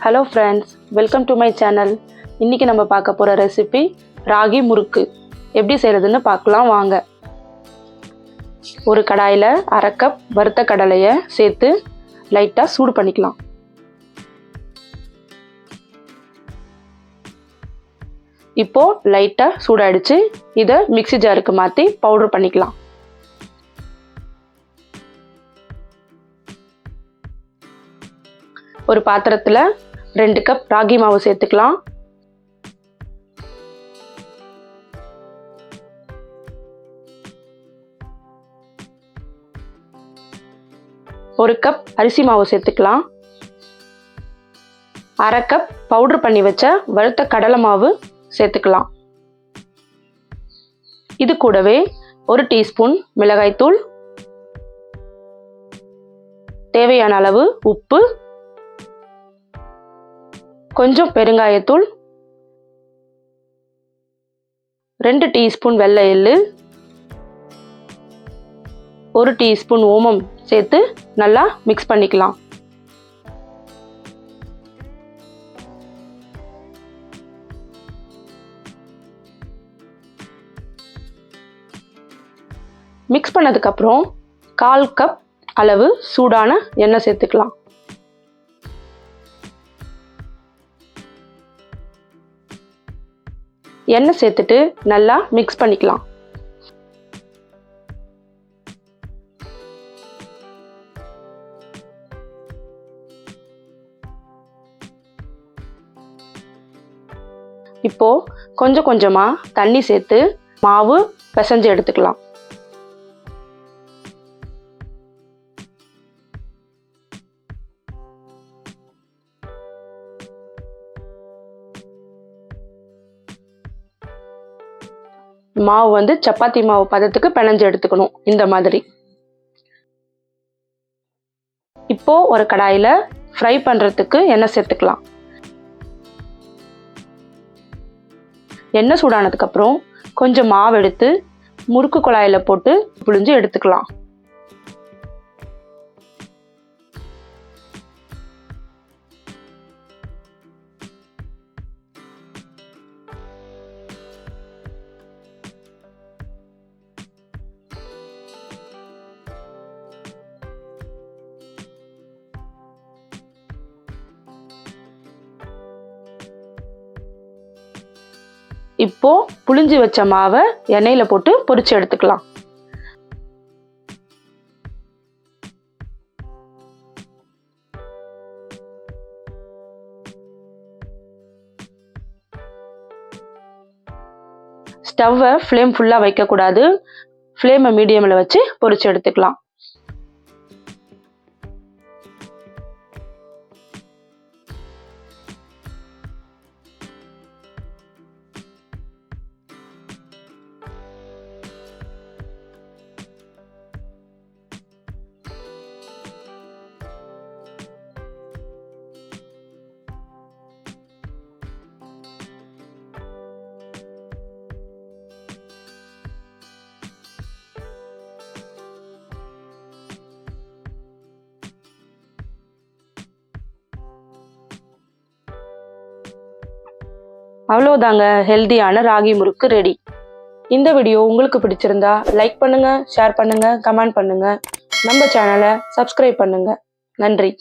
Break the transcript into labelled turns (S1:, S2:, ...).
S1: Hello friends, welcome to my channel. இன்றைக்கி நம்ம பார்க்க போகிற ரெசிபி ராகி முறுக்கு. எப்படி செய்கிறதுன்னு பார்க்கலாம் வாங்க. ஒரு கடாயில் 1/2 கப் வறுத்த கடலையை சேர்த்து லைட்டாக சூடு பண்ணிக்கலாம். இப்போது லைட்டாக சூடாயிடுச்சு. இதை மிக்ஸி ஜாருக்கு மாற்றி பவுடர் பண்ணிக்கலாம். ஒரு பாத்திரத்தில் 2 கப் ராகி மாவு சேர்த்துக்கலாம். ஒரு கப் அரிசி மாவு சேர்த்துக்கலாம். 1/2 கப் பவுடர் பண்ணி வச்ச வறுத்த கடலை மாவு சேர்த்துக்கலாம். இது கூடவே 1 டீஸ்பூன் மிளகாய்த்தூள், தேவையான அளவு உப்பு, கொஞ்சம் பெருங்காயத்தூள், 2 டீஸ்பூன் வெள்ளை எள்ளு, 1 டீஸ்பூன் ஓமம் சேர்த்து நல்லா மிக்ஸ் பண்ணிக்கலாம். மிக்ஸ் பண்ணதுக்கப்புறம் 1/4 கப் அளவு சூடான எண்ணெய் சேர்த்துக்கலாம். எண்ணெய் சேர்த்துட்டு நல்லா மிக்ஸ் பண்ணிக்கலாம். இப்போ கொஞ்சம் கொஞ்சமா தண்ணி சேர்த்து மாவு பிசைஞ்சு எடுத்துக்கலாம். மாவு சப்பாத்தி மாவு பதத்துக்கு பிணைஞ்சு எடுத்துக்கணும். இந்த மாதிரி. இப்போ ஒரு கடாயில ஃப்ரை பண்றதுக்கு எண்ணெய் சேர்த்துக்கலாம். எண்ணெய் சூடானதுக்கு அப்புறம் கொஞ்சம் மாவு எடுத்து முறுக்கு குழாயில போட்டு புழிஞ்சு எடுத்துக்கலாம். இப்போ புளிஞ்சு வச்ச மாவை எண்ணெயில போட்டு பொரிச்சு எடுத்துக்கலாம். ஸ்டவ்வை ஃப்ளேம் ஃபுல்லா வைக்க கூடாது. ஃப்ளேமை மீடியம்ல வச்சு பொரிச்சு எடுத்துக்கலாம். அவ்வளோதாங்க, ஹெல்தியான ராகி முறுக்கு ரெடி. இந்த வீடியோ உங்களுக்கு பிடிச்சிருந்தா லைக் பண்ணுங்க, ஷேர் பண்ணுங்க, கமெண்ட் பண்ணுங்க. நம்ம சேனலை சப்ஸ்கிரைப் பண்ணுங்க. நன்றி.